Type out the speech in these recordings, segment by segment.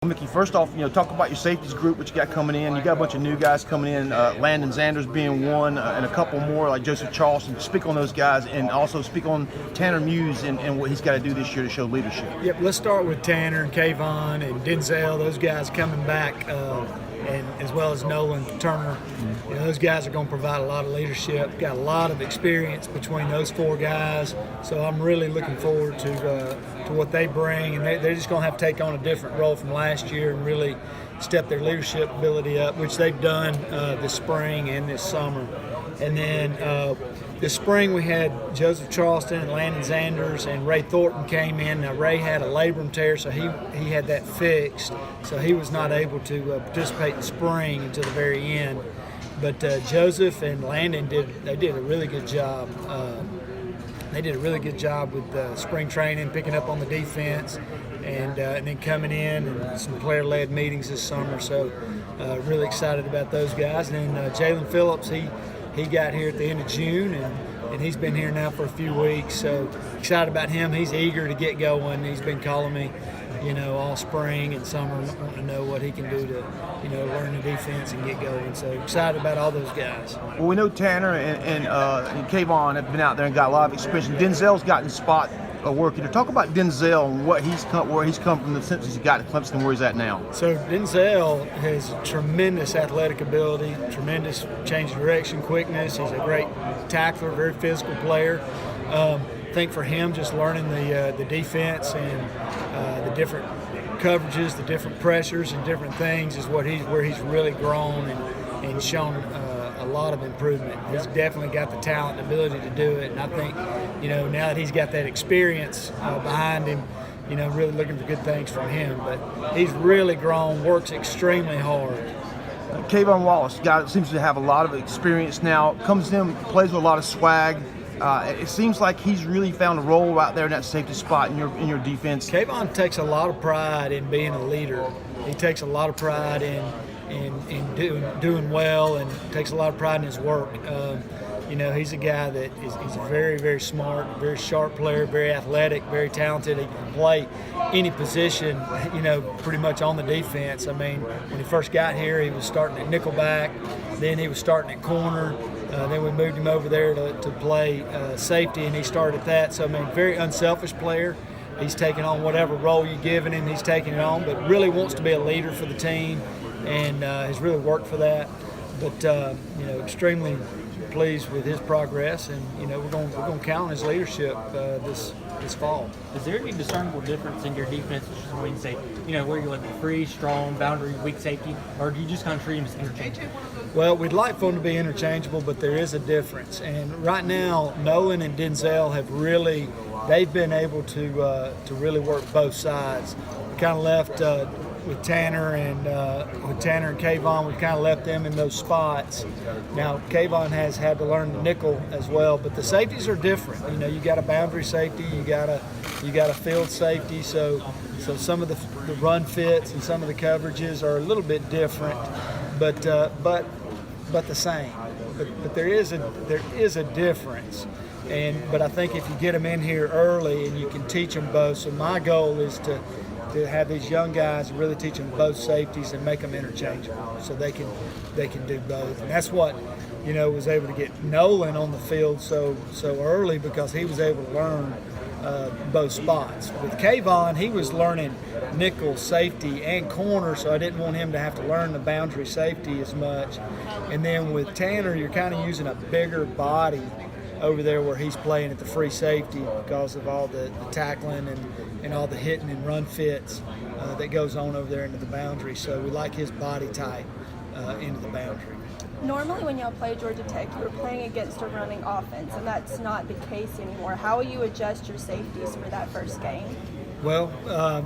Mickey, first off, talk about your safeties group, what you got coming in. You got a bunch of new guys coming in, Landon Zanders being one, and a couple more like Joseph Charleston. Speak on those guys, and also speak on Tanner Muse and what he's got to do this year to show leadership. Yep, let's start with Tanner and Kayvon and Denzel, those guys coming back, and as well as Nolan Turner. Those guys are going to provide a lot of leadership, got a lot of experience between those four guys, so I'm really looking forward to what they bring, and they're just going to have to take on a different role from last year and really step their leadership ability up, which they've done this spring and this summer. And then this spring we had Joseph Charleston and Landon Zanders, and Ray Thornton came in. Now Ray had a labrum tear, so he had that fixed, so he was not able to participate in spring until the very end. But Joseph and Landon did a really good job. They did a really good job with spring training, picking up on the defense, and then coming in and some player-led meetings this summer. So really excited about those guys. And then Jalen Phillips, he got here at the end of June, and he's been here now for a few weeks. So excited about him. He's eager to get going. He's been calling me, all spring and summer, wanting to know what he can do to, learn the defense and get going. So excited about all those guys. Well, we know Tanner and Kayvon have been out there and got a lot of experience. Denzel's gotten spot work. Talk about Denzel and where he's come from since he's got to Clemson and where he's at now. So Denzel has tremendous athletic ability, tremendous change of direction, quickness. He's a great tackler, very physical player. I think for him, just learning the defense and the different coverages, the different pressures and different things is where he's really grown and shown a lot of improvement. He's definitely got the talent and ability to do it, and I think now that he's got that experience behind him, really looking for good things from him. But he's really grown, works extremely hard. Kayvon Wallace, guy that seems to have a lot of experience now, comes in, plays with a lot of swag. It seems like he's really found a role out there in that safety spot in your defense. Kayvon takes a lot of pride in being a leader. He takes a lot of pride in doing well, and takes a lot of pride in his work. He's a guy that he's a very, very smart, very sharp player, very athletic, very talented. He can play any position, pretty much on the defense. I mean, when he first got here, he was starting at nickelback, then he was starting at corner. Then we moved him over there to play safety, and he started at that. So, I mean, very unselfish player. He's taking on whatever role you're giving him, he's taking it on, but really wants to be a leader for the team, and has really worked for that. But, extremely pleased with his progress, and, we're going to count on his leadership this fall. Is there any discernible difference in your defense when you say, where you're looking free, strong, boundary, weak safety, or do you just kind of treat them as interchangeable? Well, we'd like for them to be interchangeable, but there is a difference. And right now, Nolan and Denzel they've been able to really work both sides. We kind of left with Tanner and Kayvon, we kind of left them in those spots. Now, Kayvon has had to learn the nickel as well, but the safeties are different. You got a boundary safety, you got a field safety, so some of the run fits and some of the coverages are a little bit different, but the same. But there is a difference. But I think if you get them in here early and you can teach them both, so my goal is to have these young guys really teach them both safeties and make them interchangeable, so they can do both. And that's what was able to get Nolan on the field so early, because he was able to learn both spots. With Kayvon, he was learning nickel, safety, and corner, so I didn't want him to have to learn the boundary safety as much. And then with Tanner, you're kind of using a bigger body over there where he's playing at the free safety because of all the tackling and all the hitting and run fits that goes on over there into the boundary. So we like his body type into the boundary. Normally when y'all play Georgia Tech, you were playing against a running offense, and that's not the case anymore. How will you adjust your safeties for that first game? Well,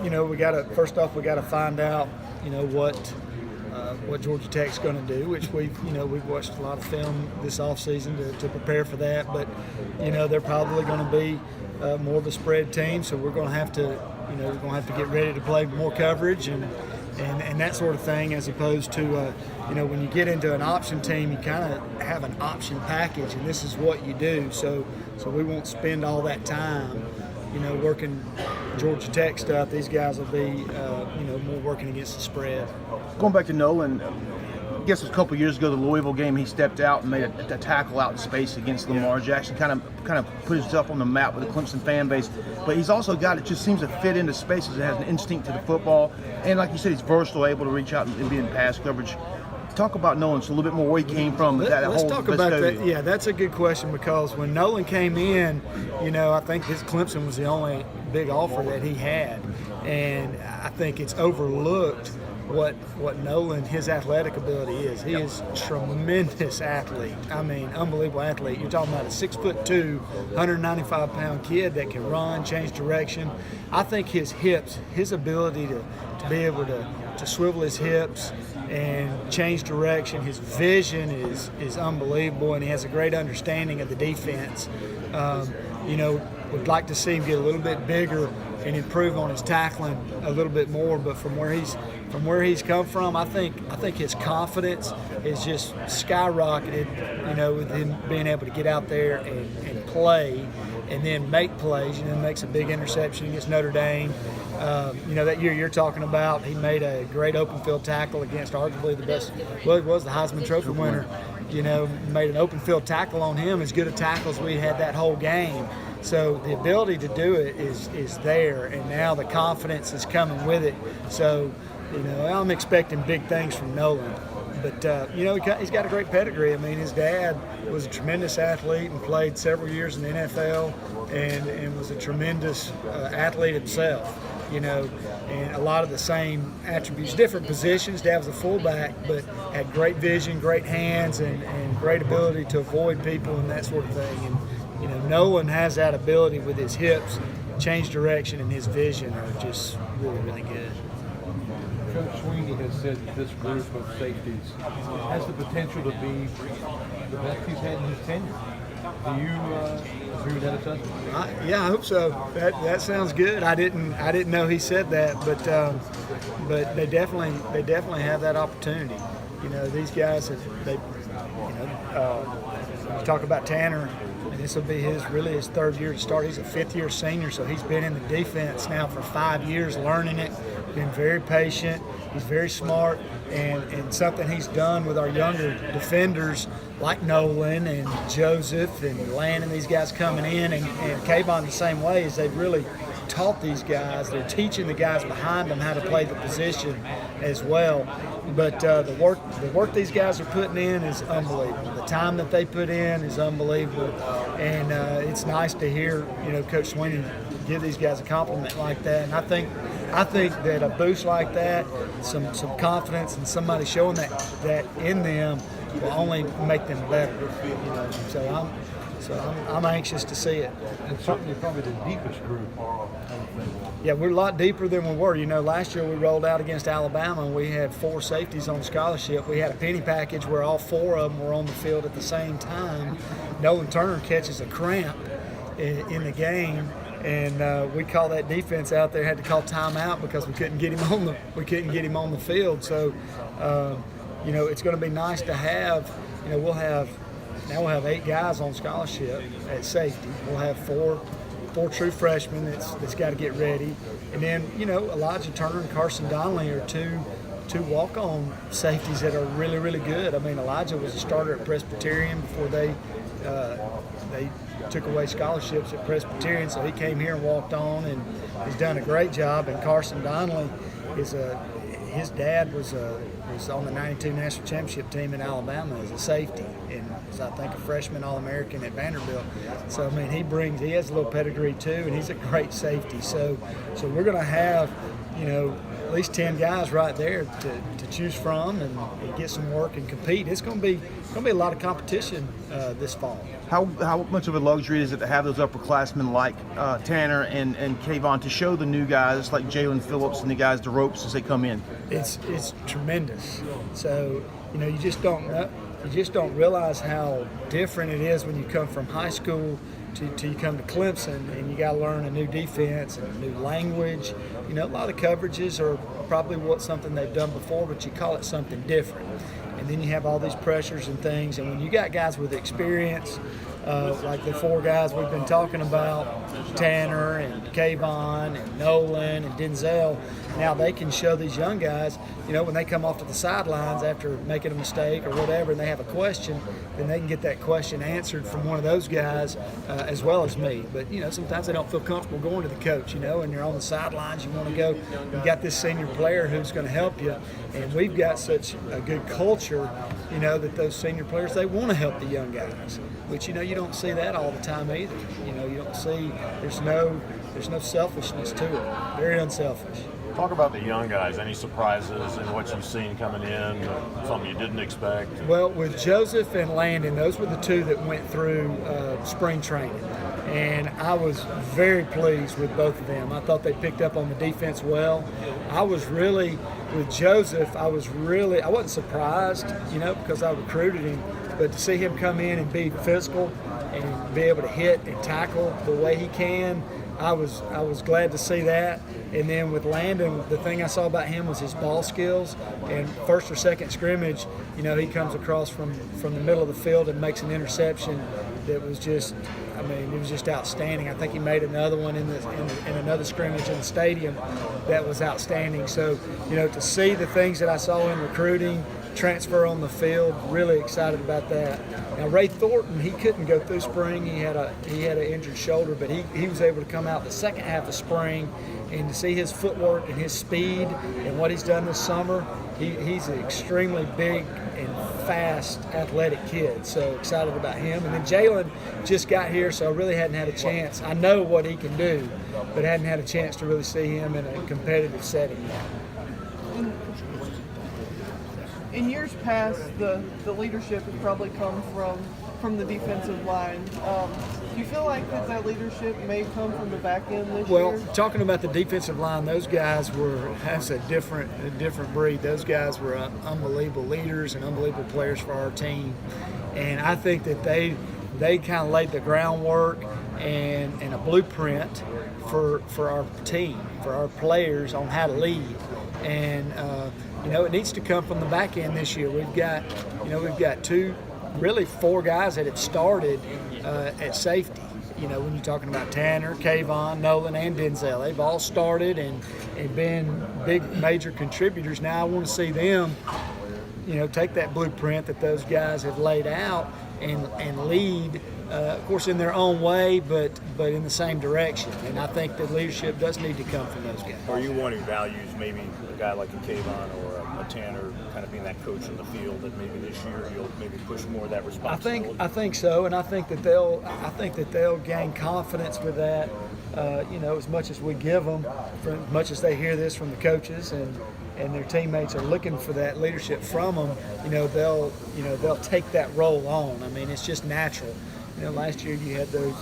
we got to find out, what Georgia Tech's going to do, which we've watched a lot of film this offseason to prepare for that. But they're probably going to be more of a spread team, so we're going to have to get ready to play more coverage and that sort of thing, as opposed to when you get into an option team, you kind of have an option package, and this is what you do. So we won't spend all that time working Georgia Tech stuff, these guys will be, more working against the spread. Going back to Nolan, I guess it was a couple years ago, the Louisville game, he stepped out and made a tackle out in space against Lamar Jackson, kind of put himself on the map with the Clemson fan base. But he's also got it just seems to fit into spaces. It has an instinct to the football, and like you said, he's versatile, able to reach out and be in pass coverage. Talk about Nolan just a little bit more where he came from. Let's talk about that. Yeah, that's a good question, because when Nolan came in, I think his Clemson was the only big offer that he had, and I think it's overlooked what Nolan, his athletic ability is. He is a tremendous athlete. I mean, unbelievable athlete. You're talking about a 6'2", 195-pound kid that can run, change direction. I think his hips, his ability to be able to swivel his hips and change direction, his vision is unbelievable, and he has a great understanding of the defense. Would like to see him get a little bit bigger and improve on his tackling a little bit more, but from where he's come from, I think his confidence is just skyrocketed, with him being able to get out there and play and then make plays. Makes a big interception against Notre Dame. That year you're talking about, he made a great open field tackle against arguably the best, well, he was the Heisman Trophy winner. Made an open field tackle on him, as good a tackle as we had that whole game. So the ability to do it is there, and now the confidence is coming with it. So, I'm expecting big things from Nolan. But, he's got a great pedigree. I mean, his dad was a tremendous athlete and played several years in the NFL and was a tremendous athlete himself, and a lot of the same attributes, different positions. Dad was a fullback, but had great vision, great hands, and great ability to avoid people and that sort of thing. And, Nolan has that ability with his hips, change direction, and his vision are just really, really good. Coach Sweeney has said that this group of safeties has the potential to be the best he's had in his tenure. Do you agree with that assessment? I hope so. That sounds good. I didn't know he said that, but they definitely have that opportunity. These guys you talk about Tanner. And this will be his third year to start. He's a fifth-year senior, so he's been in the defense now for 5 years, learning it, been very patient. He's very smart, and something he's done with our younger defenders like Nolan and Joseph and Landon, these guys coming in, and Kayvon the same way, is they've really taught these guys. They're teaching the guys behind them how to play the position as well. But the work these guys are putting in is unbelievable. The time that they put in is unbelievable, and it's nice to hear Coach Sweeney give these guys a compliment like that. And I think that a boost like that, some confidence, and somebody showing that in them will only make them better. So I'm anxious to see it. And certainly probably the deepest group. Yeah, we're a lot deeper than we were. Last year we rolled out against Alabama and we had 4 safeties on scholarship. We had a penny package where all 4 of them were on the field at the same time. Nolan Turner catches a cramp in the game, and we call that defense out there, had to call timeout because we couldn't get him on the field. So it's going to be nice to have. We'll have 8 guys on scholarship at safety. We'll have four true freshmen that's got to get ready, and then Elijah Turner and Carson Donnelly are two walk-on safeties that are really, really good. I mean, Elijah was a starter at Presbyterian before they took away scholarships at Presbyterian, so he came here and walked on, and he's done a great job. And Carson Donnelly his dad was on the '92 national championship team in Alabama as a safety, and was, I think, a freshman All-American at Vanderbilt. So I mean, he has a little pedigree too, and he's a great safety. So we're going to have at least 10 guys right there to choose from and get some work and compete. It's going to be a lot of competition this fall. How much of a luxury is it to have those upperclassmen like Tanner and Kayvon to show the new guys like Jalen Phillips and the guys the ropes as they come in? It's tremendous. So you just don't realize how different it is when you come from high school to you come to Clemson, and you got to learn a new defense and a new language. A lot of coverages are probably something they've done before, but you call it something different. And then you have all these pressures and things, and when you got guys with experience, like the 4 guys we've been talking about, Tanner and Kayvon and Nolan and Denzel. Now they can show these young guys, when they come off to the sidelines after making a mistake or whatever, and they have a question, then they can get that question answered from one of those guys as well as me. But sometimes they don't feel comfortable going to the coach, and you're on the sidelines. You want to go. You got this senior player who's going to help you, and we've got such a good culture, that those senior players, they want to help the young guys. Which you don't see that all the time either. You don't see there's no selfishness to it. Very unselfish. Talk about the young guys. Any surprises in what you've seen coming in? Something you didn't expect? Well, with Joseph and Landon, those were the 2 that went through spring training. And I was very pleased with both of them. I thought they picked up on the defense well. With Joseph, I wasn't surprised, because I recruited him. But to see him come in and be physical and be able to hit and tackle the way he can, I was glad to see that. And then with Landon, the thing I saw about him was his ball skills. And first or second scrimmage, he comes across from the middle of the field and makes an interception that was just, it was just outstanding. I think he made another one in another scrimmage in the stadium that was outstanding. So, to see the things that I saw in recruiting transfer on the field, really excited about that. Now Ray Thornton, he couldn't go through spring. He had an injured shoulder, but he was able to come out the second half of spring, and to see his footwork and his speed and what he's done this summer, he's an extremely big and fast, athletic kid. So excited about him. And then Jalen just got here, so I really hadn't had a chance. I know what he can do, but hadn't had a chance to really see him in a competitive setting yet. In years past, the leadership has probably come from the defensive line. Do you feel like that leadership may come from the back end this year? Well, talking about the defensive line, that's a different breed. Those guys were unbelievable leaders and unbelievable players for our team. And I think that they kind of laid the groundwork and a blueprint for our team, for our players on how to lead. And it needs to come from the back end this year. We've got 4 guys that have started at safety. When you're talking about Tanner, Kayvon, Nolan, and Denzel, they've all started and been big major contributors. Now I want to see them, take that blueprint that those guys have laid out and lead, of course, in their own way, but in the same direction. And I think that leadership does need to come from those guys. Are you one who values maybe a guy like a Kayvon or a Tanner kind of being that coach in the field, that maybe this year you'll maybe push more of that responsibility? I think so, and I think that they'll gain confidence with that. As much as we give them, for as much as they hear this from the coaches and their teammates are looking for that leadership from them, they'll take that role on. It's just natural. Last year you had those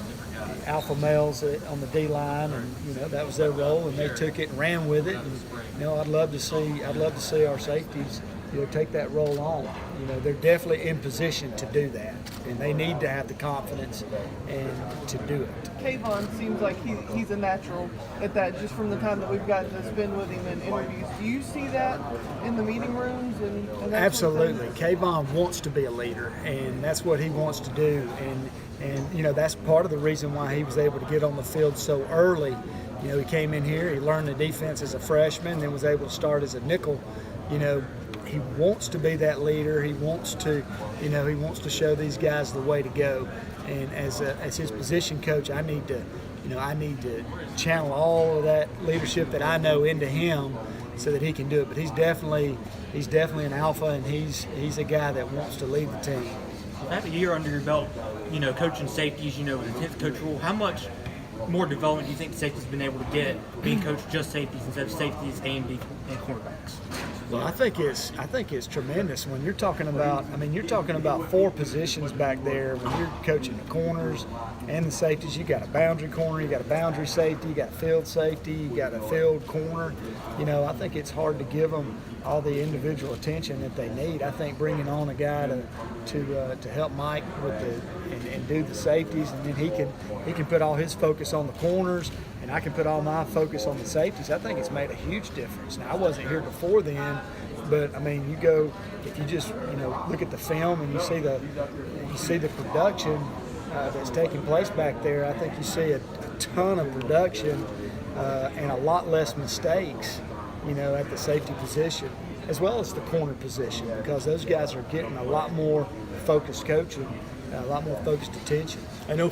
alpha males on the D line, and that was their role, and they took it and ran with it. And I'd love to see our safeties take that role on. They're definitely in position to do that, and they need to have the confidence and to do it. Kayvon seems like he's a natural at that, just from the time that we've gotten to spend with him in interviews. Do you see that in the meeting rooms and that Absolutely. Sort of thing? Kayvon wants to be a leader, and that's what he wants to do. And that's part of the reason why he was able to get on the field so early. He came in here, he learned the defense as a freshman, then was able to start as a nickel. He wants to be that leader. He wants to show these guys the way to go. And as his position coach, I need to channel all of that leadership that I know into him so that he can do it. But he's definitely an alpha, and he's a guy that wants to lead the team. Have a year under your belt, coaching safeties, with the 10th coach rule. How much more development do you think the safety's been able to get being coached just safeties instead of safeties and cornerbacks? Well, I think it's tremendous when you're talking about. You're talking about 4 positions back there when you're coaching the corners and the safeties. You got a boundary corner, you got a boundary safety, you got a field safety, you got a field corner. I think it's hard to give them all the individual attention that they need. I think bringing on a guy to help Mike with and do the safeties, and then he can put all his focus on the corners, and I can put all my focus on the safeties. I think it's made a huge difference. Now, I wasn't here before then, but you go, if you just look at the film and you see the production, that's taking place back there, I think you see a ton of production and a lot less mistakes, at the safety position, as well as the corner position, because those guys are getting a lot more focused coaching, a lot more focused attention. I know